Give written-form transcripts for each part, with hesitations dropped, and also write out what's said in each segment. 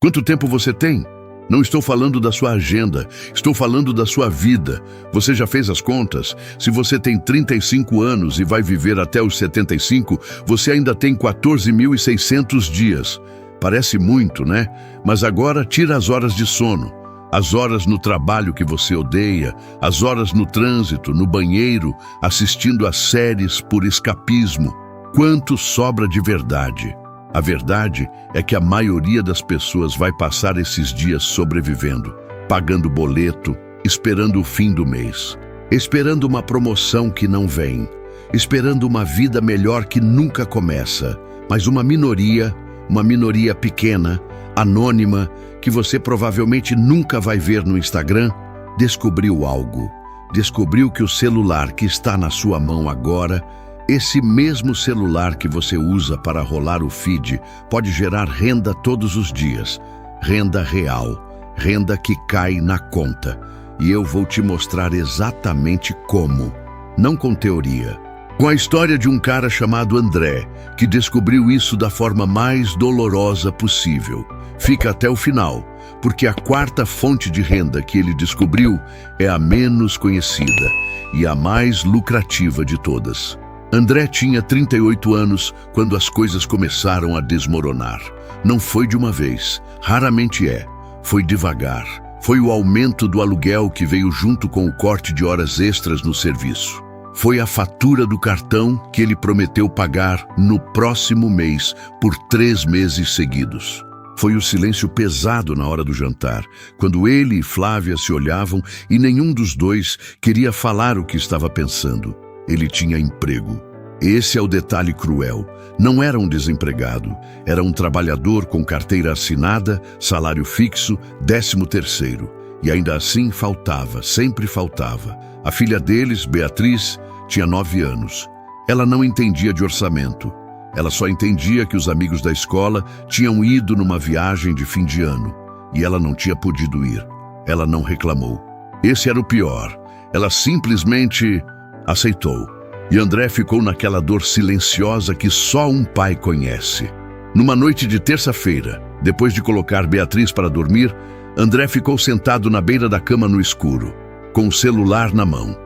Quanto tempo você tem? Não estou falando da sua agenda, estou falando da sua vida. Você já fez as contas? Se você tem 35 anos e vai viver até os 75, você ainda tem 14.600 dias. Parece muito, né? Mas agora tira as horas de sono, as horas no trabalho que você odeia, as horas no trânsito, no banheiro, assistindo a séries por escapismo. Quanto sobra de verdade? A verdade é que a maioria das pessoas vai passar esses dias sobrevivendo, pagando boleto, esperando o fim do mês, esperando uma promoção que não vem, esperando uma vida melhor que nunca começa, mas uma minoria pequena, anônima, que você provavelmente nunca vai ver no Instagram, descobriu algo. Descobriu que o celular que está na sua mão agora, esse mesmo celular que você usa para rolar o feed, pode gerar renda todos os dias. Renda real, renda que cai na conta. E eu vou te mostrar exatamente como. Não com teoria. Com a história de um cara chamado André, que descobriu isso da forma mais dolorosa possível. Fica até o final, porque a quarta fonte de renda que ele descobriu é a menos conhecida e a mais lucrativa de todas. André tinha 38 anos quando as coisas começaram a desmoronar. Não foi de uma vez, raramente é. Foi devagar. Foi o aumento do aluguel que veio junto com o corte de horas extras no serviço. Foi a fatura do cartão que ele prometeu pagar no próximo mês por 3 meses seguidos. Foi o silêncio pesado na hora do jantar, quando ele e Flávia se olhavam e nenhum dos dois queria falar o que estava pensando. Ele tinha emprego. Esse é o detalhe cruel. Não era um desempregado, era um trabalhador com carteira assinada, salário fixo, 13º. E ainda assim faltava, sempre faltava. A filha deles, Beatriz, tinha 9 anos. Ela não entendia de orçamento. Ela só entendia que os amigos da escola tinham ido numa viagem de fim de ano. E ela não tinha podido ir. Ela não reclamou. Esse era o pior. Ela simplesmente aceitou. E André ficou naquela dor silenciosa que só um pai conhece. Numa noite de terça-feira, depois de colocar Beatriz para dormir, André ficou sentado na beira da cama no escuro, com o celular na mão,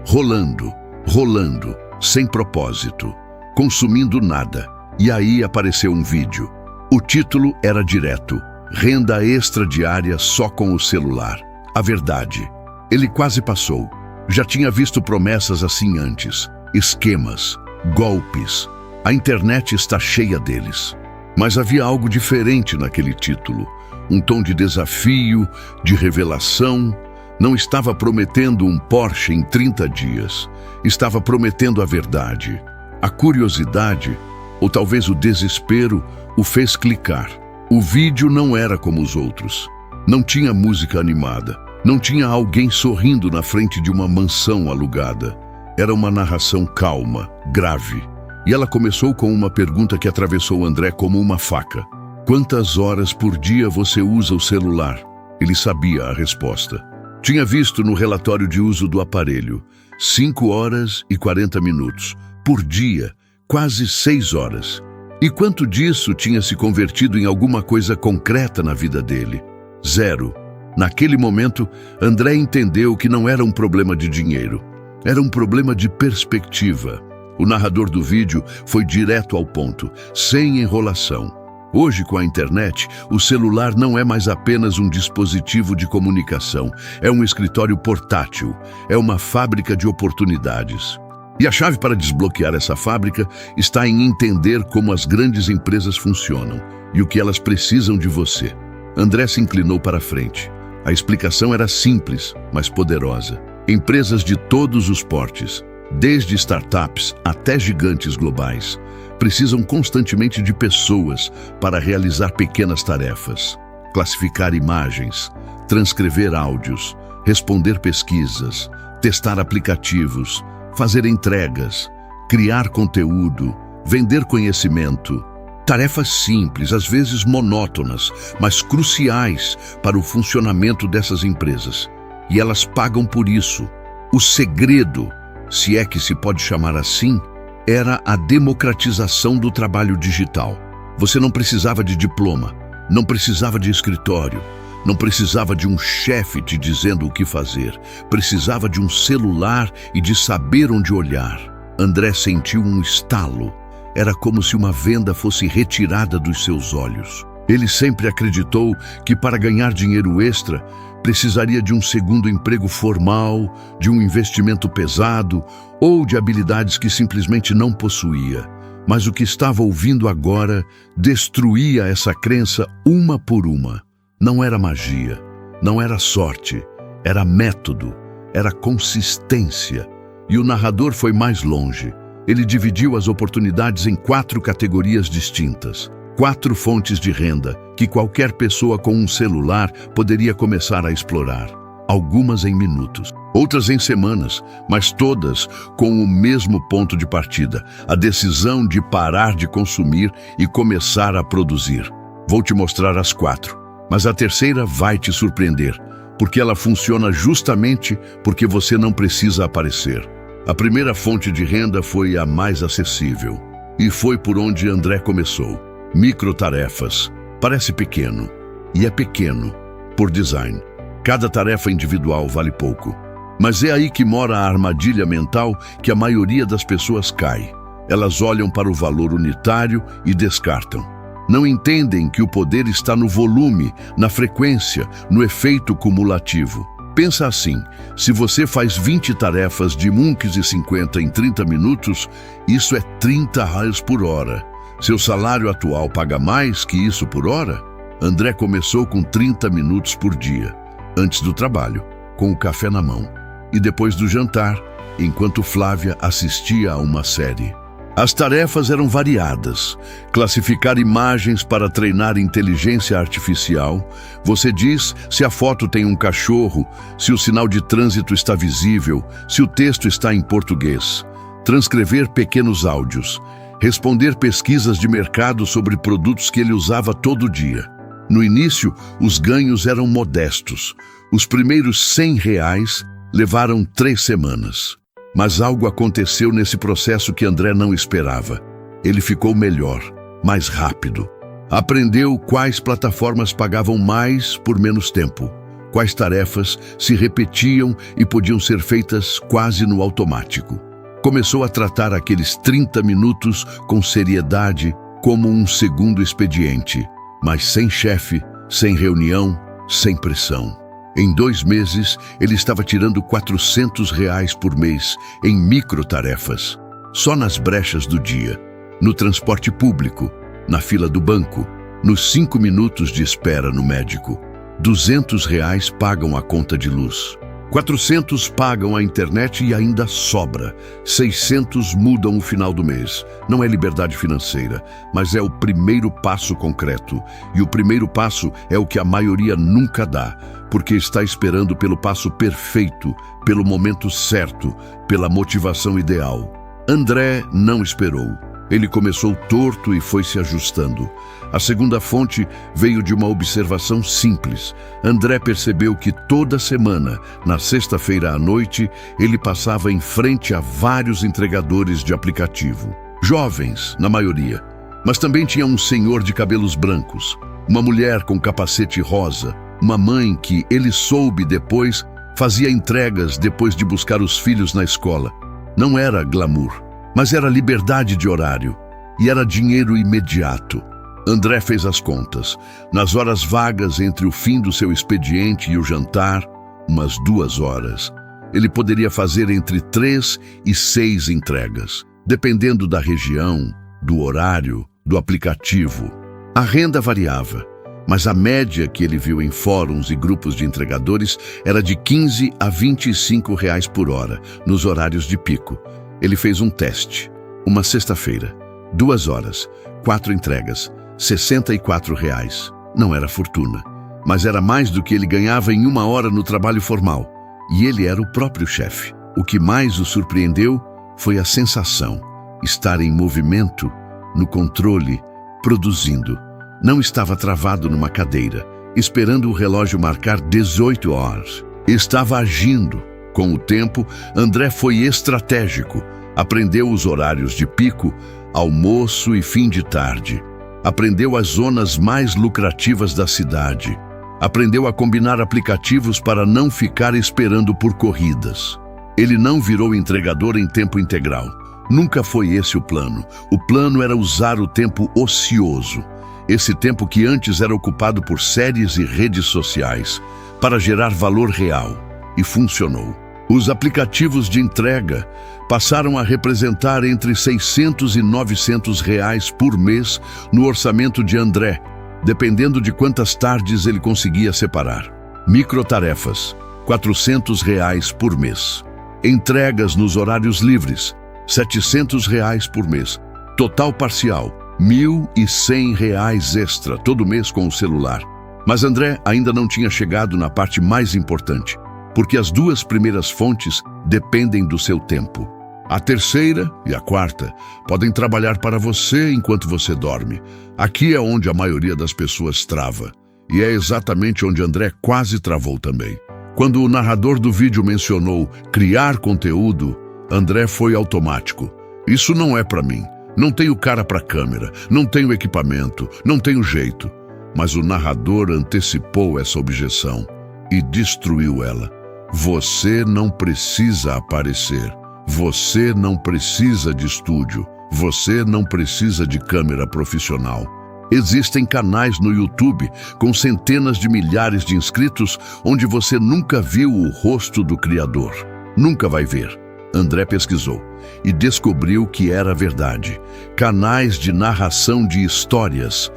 rolando, sem propósito, consumindo nada. E aí apareceu um vídeo. O título era direto: renda extra diária só com o celular. A verdade, ele quase passou. Já tinha visto promessas assim antes, esquemas, golpes. A internet está cheia deles. Mas havia algo diferente naquele título. Um tom de desafio, de revelação. Não estava prometendo um Porsche em 30 dias. Estava prometendo a verdade. A curiosidade, ou talvez o desespero, o fez clicar. O vídeo não era como os outros. Não tinha música animada. Não tinha alguém sorrindo na frente de uma mansão alugada. Era uma narração calma, grave. E ela começou com uma pergunta que atravessou André como uma faca. Quantas horas por dia você usa o celular? Ele sabia a resposta. Tinha visto no relatório de uso do aparelho. 5 horas e 40 minutos. Por dia, quase 6 horas. E quanto disso tinha se convertido em alguma coisa concreta na vida dele? 0. Naquele momento, André entendeu que não era um problema de dinheiro. Era um problema de perspectiva. O narrador do vídeo foi direto ao ponto, sem enrolação. Hoje, com a internet, o celular não é mais apenas um dispositivo de comunicação. É um escritório portátil. É uma fábrica de oportunidades. E a chave para desbloquear essa fábrica está em entender como as grandes empresas funcionam e o que elas precisam de você. André se inclinou para a frente. A explicação era simples, mas poderosa. Empresas de todos os portes, desde startups até gigantes globais, precisam constantemente de pessoas para realizar pequenas tarefas, classificar imagens, transcrever áudios, responder pesquisas, testar aplicativos, fazer entregas, criar conteúdo, vender conhecimento. Tarefas simples, às vezes monótonas, mas cruciais para o funcionamento dessas empresas. E elas pagam por isso. O segredo, se é que se pode chamar assim, era a democratização do trabalho digital. Você não precisava de diploma, Não precisava de escritório, não precisava de um chefe te dizendo o que fazer. Precisava de um celular e de saber onde olhar. André sentiu um estalo. Era como se uma venda fosse retirada dos seus olhos. Ele sempre acreditou que para ganhar dinheiro extra, precisaria de um segundo emprego formal, de um investimento pesado ou de habilidades que simplesmente não possuía. Mas o que estava ouvindo agora destruía essa crença uma por uma. Não era magia, não era sorte, era método, era consistência. E o narrador foi mais longe. Ele dividiu as oportunidades em 4 categorias distintas. 4 fontes de renda que qualquer pessoa com um celular poderia começar a explorar. Algumas em minutos, outras em semanas, mas todas com o mesmo ponto de partida: a decisão de parar de consumir e começar a produzir. Vou te mostrar as 4, mas a terceira vai te surpreender, porque ela funciona justamente porque você não precisa aparecer. A primeira fonte de renda foi a mais acessível, e foi por onde André começou. Microtarefas. Parece pequeno, e é pequeno por design. Cada tarefa individual vale pouco. Mas é aí que mora a armadilha mental que a maioria das pessoas cai. Elas olham para o valor unitário e descartam. Não entendem que o poder está no volume, na frequência, no efeito cumulativo. Pensa assim: se você faz 20 tarefas de 1,50 em 30 minutos, isso é 30 reais por hora. Seu salário atual paga mais que isso por hora? André começou com 30 minutos por dia, antes do trabalho, com o café na mão, e depois do jantar, enquanto Flávia assistia a uma série. As tarefas eram variadas. Classificar imagens para treinar inteligência artificial. Você diz se a foto tem um cachorro, se o sinal de trânsito está visível, se o texto está em português. Transcrever pequenos áudios. Responder pesquisas de mercado sobre produtos que ele usava todo dia. No início, os ganhos eram modestos. Os primeiros 100 reais levaram 3 semanas. Mas algo aconteceu nesse processo que André não esperava. Ele ficou melhor, mais rápido. Aprendeu quais plataformas pagavam mais por menos tempo, quais tarefas se repetiam e podiam ser feitas quase no automático. Começou a tratar aqueles 30 minutos com seriedade, como um segundo expediente, mas sem chefe, sem reunião, sem pressão. Em 2 meses, ele estava tirando 400 reais por mês em microtarefas, só nas brechas do dia, no transporte público, na fila do banco, nos 5 minutos de espera no médico. 200 reais pagam a conta de luz. 400 pagam a internet e ainda sobra. 600 mudam o final do mês. Não é liberdade financeira, mas é o primeiro passo concreto. E o primeiro passo é o que a maioria nunca dá, porque está esperando pelo passo perfeito, pelo momento certo, pela motivação ideal. André não esperou. Ele começou torto e foi se ajustando. A segunda fonte veio de uma observação simples. André percebeu que toda semana, na sexta-feira à noite, ele passava em frente a vários entregadores de aplicativo. Jovens, na maioria. Mas também tinha um senhor de cabelos brancos, uma mulher com capacete rosa, uma mãe que, ele soube depois, fazia entregas depois de buscar os filhos na escola. Não era glamour, mas era liberdade de horário e era dinheiro imediato. André fez as contas. Nas horas vagas entre o fim do seu expediente e o jantar, umas 2 horas, ele poderia fazer entre 3 e 6 entregas, dependendo da região, do horário, do aplicativo. A renda variava, mas a média que ele viu em fóruns e grupos de entregadores era de 15 a 25 reais por hora, nos horários de pico. Ele fez um teste. Uma sexta-feira, 2 horas, 4 entregas, 64 reais. Não era fortuna, mas era mais do que ele ganhava em 1 hora no trabalho formal. E ele era o próprio chefe. O que mais o surpreendeu foi a sensação. Estar em movimento, no controle, produzindo. Não estava travado numa cadeira, esperando o relógio marcar 18 horas. Estava agindo. Com o tempo, André foi estratégico. Aprendeu os horários de pico, almoço e fim de tarde. Aprendeu as zonas mais lucrativas da cidade. Aprendeu a combinar aplicativos para não ficar esperando por corridas. Ele não virou entregador em tempo integral. Nunca foi esse o plano. O plano era usar o tempo ocioso, esse tempo que antes era ocupado por séries e redes sociais, para gerar valor real. E funcionou. Os aplicativos de entrega passaram a representar entre 600 e 900 reais por mês no orçamento de André, dependendo de quantas tardes ele conseguia separar. Microtarefas, 400 reais por mês. Entregas nos horários livres, 700 reais por mês. Total parcial, 1.100 reais extra todo mês com o celular. Mas André ainda não tinha chegado na parte mais importante, porque as duas primeiras fontes dependem do seu tempo. A terceira e a quarta podem trabalhar para você enquanto você dorme. Aqui é onde a maioria das pessoas trava. E é exatamente onde André quase travou também. Quando o narrador do vídeo mencionou criar conteúdo, André foi automático. Isso não é para mim. Não tenho cara para câmera, não tenho equipamento, não tenho jeito. Mas o narrador antecipou essa objeção e destruiu ela. Você não precisa aparecer. Você não precisa de estúdio. Você não precisa de câmera profissional. Existem canais no YouTube com centenas de milhares de inscritos onde você nunca viu o rosto do criador. Nunca vai ver. André pesquisou e descobriu que era verdade. Canais de narração de histórias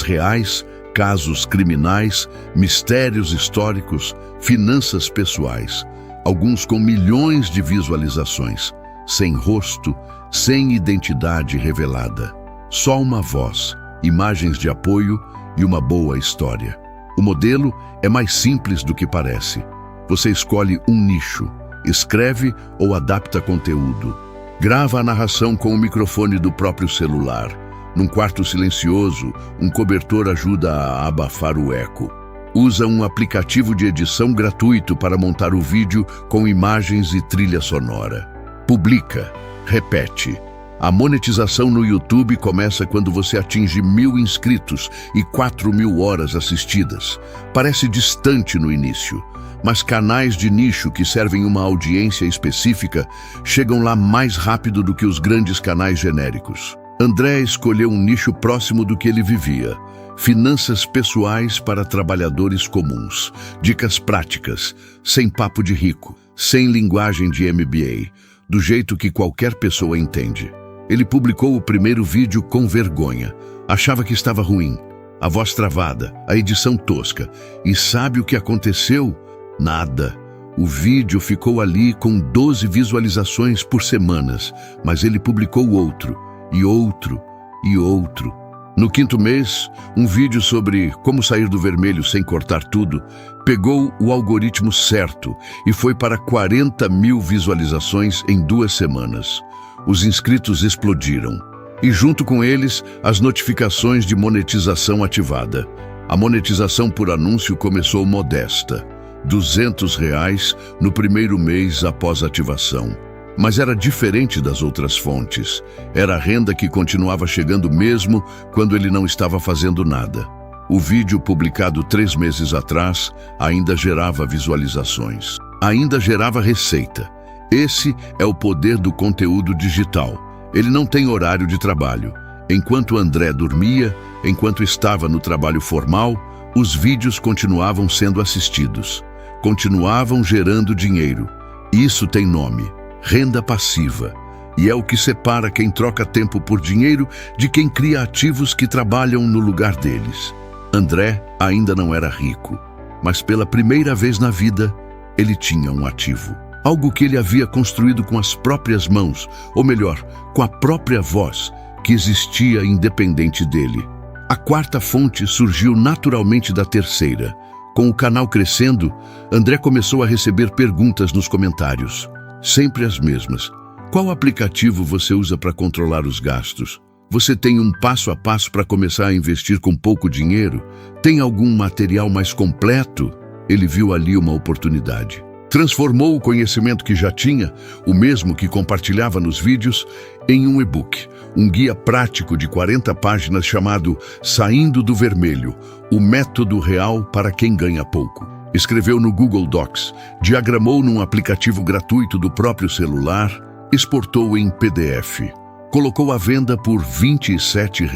reais, casos criminais, mistérios históricos, finanças pessoais. Alguns com milhões de visualizações, sem rosto, sem identidade revelada. Só uma voz, imagens de apoio e uma boa história. O modelo é mais simples do que parece. Você escolhe um nicho, escreve ou adapta conteúdo. Grava a narração com o microfone do próprio celular. Num quarto silencioso, um cobertor ajuda a abafar o eco. Usa um aplicativo de edição gratuito para montar o vídeo com imagens e trilha sonora. Publica, repete. A monetização no YouTube começa quando você atinge 1.000 inscritos e 4.000 horas assistidas. Parece distante no início, mas canais de nicho que servem uma audiência específica chegam lá mais rápido do que os grandes canais genéricos. André escolheu um nicho próximo do que ele vivia. Finanças pessoais para trabalhadores comuns. Dicas práticas, sem papo de rico, sem linguagem de MBA, do jeito que qualquer pessoa entende. Ele publicou o primeiro vídeo com vergonha. Achava que estava ruim. A voz travada, a edição tosca. E sabe o que aconteceu? Nada. O vídeo ficou ali com 12 visualizações por semanas, mas ele publicou outro, e outro, e outro. No 5º mês, um vídeo sobre como sair do vermelho sem cortar tudo pegou o algoritmo certo e foi para 40.000 visualizações em 2 semanas. Os inscritos explodiram. E junto com eles, as notificações de monetização ativada. A monetização por anúncio começou modesta. R$200 no primeiro mês após ativação. Mas era diferente das outras fontes. Era a renda que continuava chegando mesmo quando ele não estava fazendo nada. O vídeo publicado 3 meses atrás ainda gerava visualizações. Ainda gerava receita. Esse é o poder do conteúdo digital. Ele não tem horário de trabalho. Enquanto André dormia, enquanto estava no trabalho formal, os vídeos continuavam sendo assistidos. Continuavam gerando dinheiro. Isso tem nome. Renda passiva, e é o que separa quem troca tempo por dinheiro de quem cria ativos que trabalham no lugar deles. André ainda não era rico, mas pela primeira vez na vida, ele tinha um ativo. Algo que ele havia construído com as próprias mãos, ou melhor, com a própria voz, que existia independente dele. A 4ª fonte surgiu naturalmente da terceira. Com o canal crescendo, André começou a receber perguntas nos comentários. Sempre as mesmas. Qual aplicativo você usa para controlar os gastos? Você tem um passo a passo para começar a investir com pouco dinheiro? Tem algum material mais completo? Ele viu ali uma oportunidade. Transformou o conhecimento que já tinha, o mesmo que compartilhava nos vídeos, em um e-book, um guia prático de 40 páginas chamado Saindo do Vermelho, o método real para quem ganha pouco. Escreveu no Google Docs, diagramou num aplicativo gratuito do próprio celular, exportou em PDF. Colocou à venda por R$ 27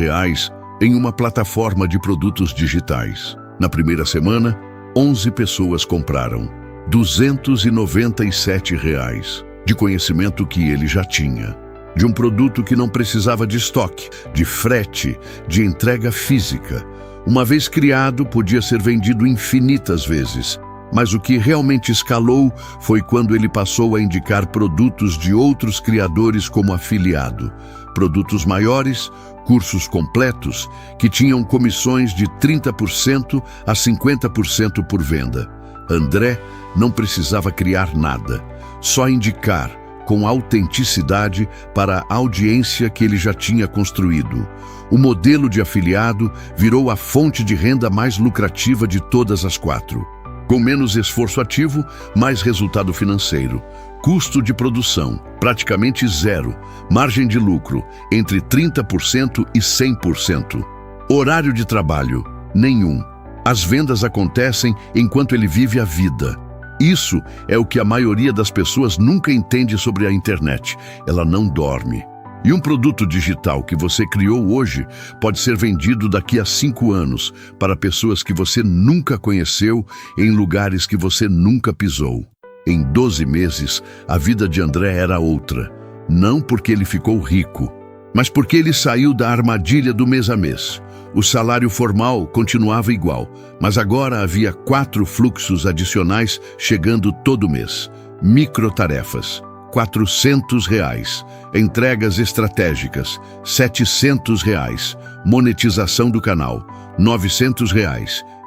em uma plataforma de produtos digitais. Na primeira semana, 11 pessoas compraram. R$ 297 de conhecimento que ele já tinha. De um produto que não precisava de estoque, de frete, de entrega física. Uma vez criado, podia ser vendido infinitas vezes. Mas o que realmente escalou foi quando ele passou a indicar produtos de outros criadores como afiliado. Produtos maiores, cursos completos, que tinham comissões de 30% a 50% por venda. André não precisava criar nada, só indicar com autenticidade para a audiência que ele já tinha construído. O modelo de afiliado virou a fonte de renda mais lucrativa de todas as 4. Com menos esforço ativo, mais resultado financeiro. Custo de produção, praticamente zero. Margem de lucro, entre 30% e 100%. Horário de trabalho, nenhum. As vendas acontecem enquanto ele vive a vida. Isso é o que a maioria das pessoas nunca entende sobre a internet. Ela não dorme. E um produto digital que você criou hoje pode ser vendido daqui a 5 anos para pessoas que você nunca conheceu, em lugares que você nunca pisou. Em 12 meses, a vida de André era outra. Não porque ele ficou rico, mas porque ele saiu da armadilha do mês a mês. O salário formal continuava igual, mas agora havia 4 fluxos adicionais chegando todo mês. Microtarefas, R$ 400. Entregas estratégicas, R$ 700. Monetização do canal, R$ 900.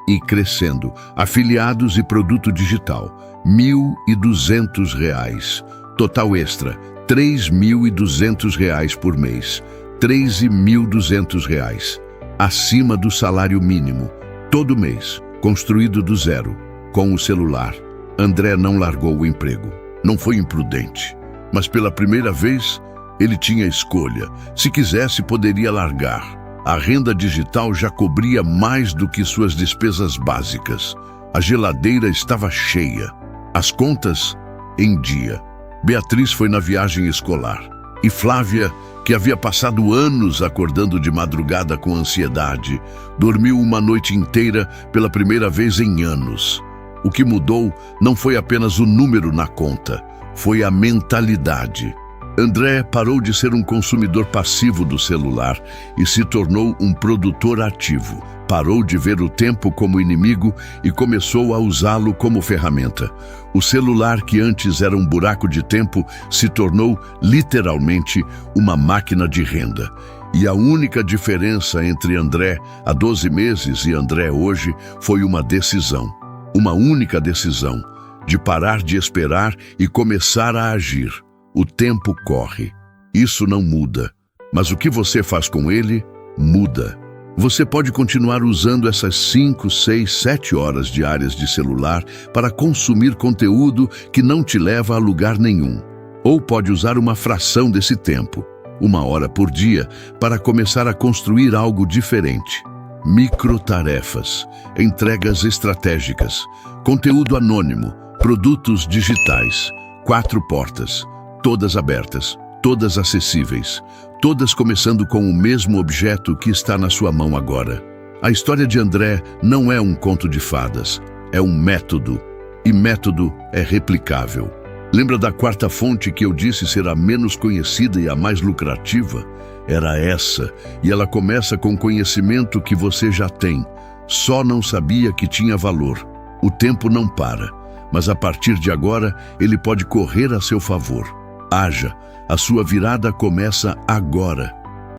E crescendo. Afiliados e produto digital, R$ 1.200. Total extra, R$ 3.200 por mês. R$ 3.200. Acima do salário mínimo, todo mês, construído do zero, com o celular. André não largou o emprego. Não foi imprudente, mas pela primeira vez, ele tinha escolha. Se quisesse, poderia largar. A renda digital já cobria mais do que suas despesas básicas. A geladeira estava cheia. As contas, em dia. Beatriz foi na viagem escolar. E Flávia, que havia passado anos acordando de madrugada com ansiedade, dormiu uma noite inteira pela primeira vez em anos. O que mudou não foi apenas o número na conta, foi a mentalidade. André parou de ser um consumidor passivo do celular e se tornou um produtor ativo. Parou de ver o tempo como inimigo e começou a usá-lo como ferramenta. O celular, que antes era um buraco de tempo, se tornou literalmente uma máquina de renda. E a única diferença entre André há 12 meses e André hoje foi uma decisão. Uma única decisão, de parar de esperar e começar a agir. O tempo corre. Isso não muda. Mas o que você faz com ele, muda. Você pode continuar usando essas 5, 6, 7 horas diárias de celular para consumir conteúdo que não te leva a lugar nenhum. Ou pode usar uma fração desse tempo, 1 hora por dia, para começar a construir algo diferente. Microtarefas, entregas estratégicas, conteúdo anônimo, produtos digitais, 4 portas, todas abertas, todas acessíveis, todas começando com o mesmo objeto que está na sua mão agora. A história de André não é um conto de fadas, é um método, e método é replicável. Lembra da 4ª fonte que eu disse ser a menos conhecida e a mais lucrativa? Era essa, e ela começa com conhecimento que você já tem, só não sabia que tinha valor. O tempo não para, mas a partir de agora ele pode correr a seu favor. Haja, a sua virada começa agora.